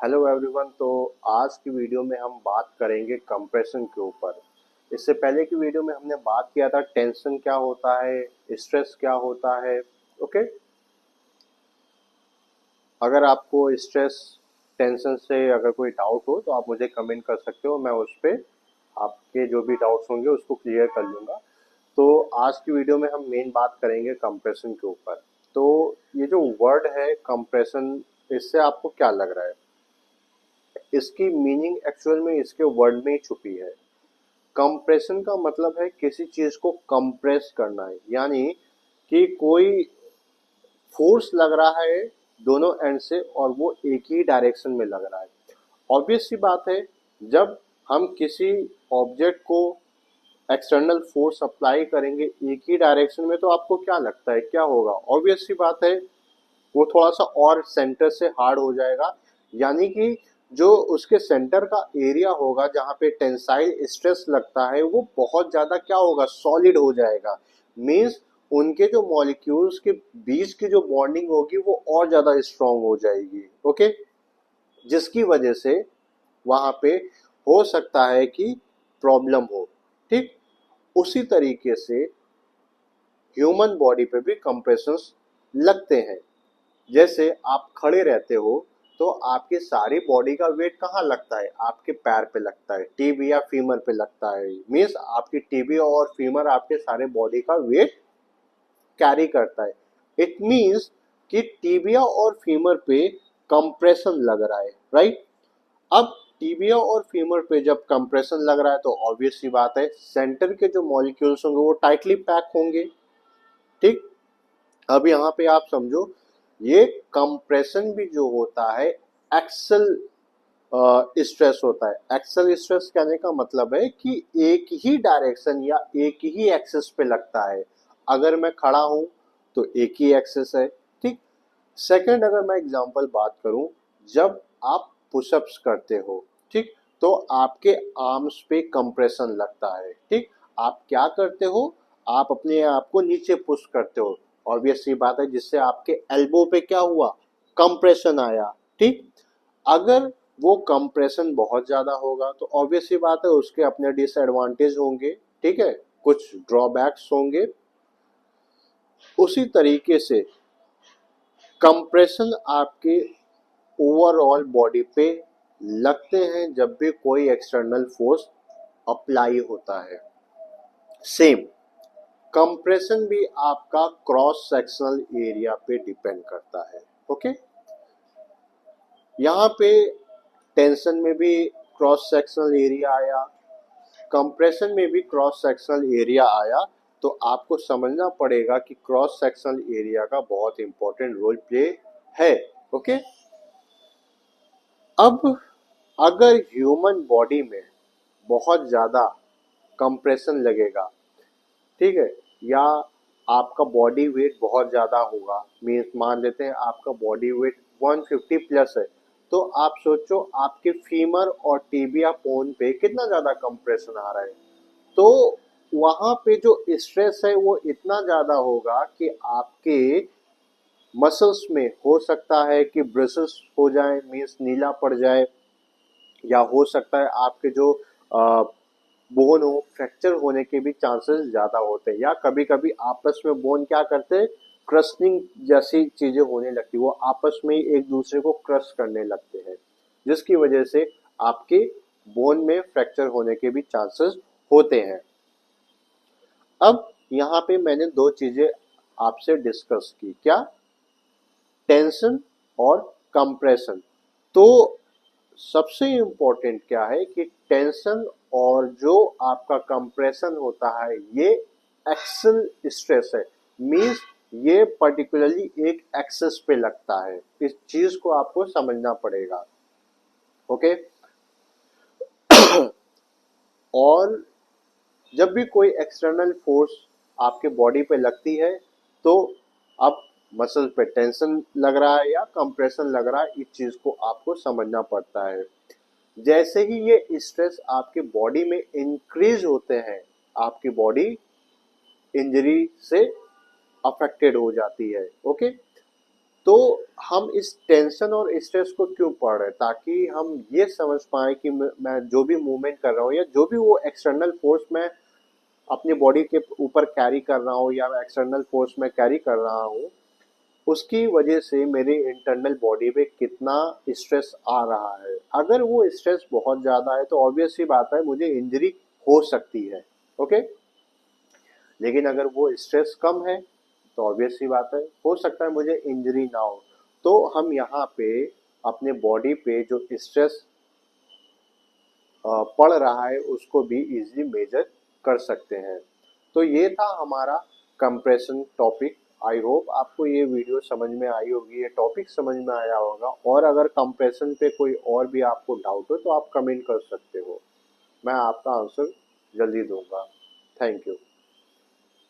Hello everyone. तो आज की वीडियो में हम बात करेंगे कंप्रेशन के ऊपर। इससे पहले की वीडियो में हमने बात किया था टेंशन क्या होता है, स्ट्रेस क्या होता है। ओके, अगर आपको स्ट्रेस टेंशन से अगर कोई डाउट हो तो आप मुझे कमेंट कर सकते हो, मैं उस पर आपके जो भी डाउट्स होंगे उसको क्लियर कर लूँगा। तो आज की वीडियो में हम मेन बात करेंगे कंप्रेशन के ऊपर। तो ये जो वर्ड है कंप्रेशन, इससे आपको क्या लग रहा है? इसकी मीनिंग एक्चुअल में इसके वर्ड में ही छुपी है। कंप्रेशन का मतलब है किसी चीज को कंप्रेस करना है, यानी कि कोई फोर्स लग रहा है दोनों एंड से और वो एक ही डायरेक्शन में लग रहा है। ऑब्वियस सी बात है, जब हम किसी ऑब्जेक्ट को एक्सटर्नल फोर्स अप्लाई करेंगे एक ही डायरेक्शन में, तो आपको क्या लगता है क्या होगा? ऑब्वियस सी बात है, वो थोड़ा सा और सेंटर से हार्ड हो जाएगा, यानी कि जो उसके सेंटर का एरिया होगा जहाँ पे टेंसाइल स्ट्रेस लगता है वो बहुत ज़्यादा क्या होगा, सॉलिड हो जाएगा। मीन्स उनके जो मॉलिक्यूल्स के बीच की जो बॉन्डिंग होगी वो और ज़्यादा स्ट्रांग हो जाएगी। ओके, जिसकी वजह से वहाँ पे हो सकता है कि प्रॉब्लम हो। ठीक, उसी तरीके से ह्यूमन बॉडी पे भी कंप्रेशंस लगते हैं। जैसे आप खड़े रहते हो तो आपकी सारी बॉडी का वेट कहाँ लगता है? आपके पैर पे लगता है, टीबी या फीमर पे लगता है। मीन्स आपकी टीबी और फीमर आपके सारे बॉडी का वेट कैरी करता है। इट मीन्स कि टीबिया और फीमर पे कंप्रेशन लग रहा है, राइट? अब टीबिया और फीमर पे जब कंप्रेशन लग रहा है तो ऑब्वियस सी बात है सेंटर के जो मॉलिक्यूल्स होंगे वो टाइटली पैक होंगे। ठीक, अब यहाँ पे आप समझो, ये कंप्रेशन भी जो होता है एक्सल स्ट्रेस होता है। एक्सल स्ट्रेस कहने का मतलब है कि एक ही डायरेक्शन या एक ही एक्सेस पे लगता है। अगर मैं खड़ा हूं तो एक ही एक्सेस है। ठीक, सेकंड अगर मैं एग्जांपल बात करूं, जब आप पुशअप्स करते हो, ठीक, तो आपके आर्म्स पे कंप्रेशन लगता है। ठीक, आप क्या करते हो, आप अपने आप को नीचे पुश करते हो। ऑब्वियस सी बात है, जिससे आपके एल्बो पे क्या हुआ, कंप्रेशन आया। ठीक, अगर वो कंप्रेशन बहुत ज्यादा होगा तो ऑब्वियस सी बात है उसके अपने डिसएडवांटेज होंगे। ठीक है, कुछ ड्रॉबैक्स होंगे। उसी तरीके से कंप्रेशन आपके ओवरऑल बॉडी पे लगते हैं जब भी कोई एक्सटर्नल फोर्स अप्लाई होता है। सेम कंप्रेशन भी आपका क्रॉस सेक्शनल एरिया पे डिपेंड करता है। ओके, यहाँ पे टेंशन में भी क्रॉस सेक्शनल एरिया आया, कंप्रेशन में भी क्रॉस सेक्शनल एरिया आया। तो आपको समझना पड़ेगा कि क्रॉस सेक्शनल एरिया का बहुत इंपॉर्टेंट रोल प्ले है। ओके, अब अगर ह्यूमन बॉडी में बहुत ज़्यादा कंप्रेशन लगेगा, ठीक है, या आपका बॉडी वेट बहुत ज़्यादा होगा, मीन्स मान लेते हैं आपका बॉडी वेट 150 प्लस है, तो आप सोचो आपके फीमर और टीबिया बोन पे कितना ज़्यादा कंप्रेशन आ रहा है। तो वहाँ पे जो स्ट्रेस है वो इतना ज़्यादा होगा कि आपके मसल्स में हो सकता है कि ब्रसेस हो जाए, मीन्स नीला पड़ जाए, या हो सकता है आपके जो बोन हो फ्रैक्चर होने के भी चांसेस ज़्यादा होते हैं। या कभी कभी आपस में बोन क्या करते हैं, क्रस्टिंग जैसी चीज़ें होने लगती, वो आपस में ही एक दूसरे को क्रश करने लगते हैं, जिसकी वजह से आपके बोन में फ्रैक्चर होने के भी चांसेस होते हैं। अब यहाँ पे मैंने दो चीज़ें आपसे डिस्कस की, क्या? टेंशन और कंप्रेशन। तो सबसे इम्पोर्टेंट क्या है कि टेंशन और जो आपका कंप्रेशन होता है ये एक्सल स्ट्रेस है। मींस ये पर्टिकुलरली एक एक्सेस पे लगता है। इस चीज को आपको समझना पड़ेगा। ओके, और जब भी कोई एक्सटर्नल फोर्स आपके बॉडी पे लगती है तो अब मसल पे टेंशन लग रहा है या कंप्रेशन लग रहा है, इस चीज को आपको समझना पड़ता है। जैसे ही ये स्ट्रेस आपके बॉडी में इंक्रीज होते हैं, आपकी बॉडी इंजरी से अफेक्टेड हो जाती है। ओके, तो हम इस टेंशन और स्ट्रेस को क्यों पढ़ रहे हैं, ताकि हम ये समझ पाए कि मैं जो भी मूवमेंट कर रहा हूँ या जो भी वो एक्सटर्नल फोर्स मैं अपनी बॉडी के ऊपर कैरी कर रहा हूँ या एक्सटर्नल फोर्स में कैरी कर रहा हूँ, उसकी वजह से मेरे इंटरनल बॉडी पे कितना स्ट्रेस आ रहा है। अगर वो स्ट्रेस बहुत ज़्यादा है तो ऑब्वियस सी बात है मुझे इंजरी हो सकती है। ओके, लेकिन अगर वो स्ट्रेस कम है तो ऑब्वियस सी बात है हो सकता है मुझे इंजरी ना हो। तो हम यहाँ पे अपने बॉडी पे जो स्ट्रेस पड़ रहा है उसको भी इजीली मेजर कर सकते हैं। तो ये था हमारा कंप्रेशन टॉपिक। आई होप आपको ये वीडियो समझ में आई होगी, ये टॉपिक समझ में आया होगा। और अगर कंप्रेशन पे कोई और भी आपको डाउट हो तो आप कमेंट कर सकते हो, मैं आपका आंसर जल्दी दूंगा। Thank you.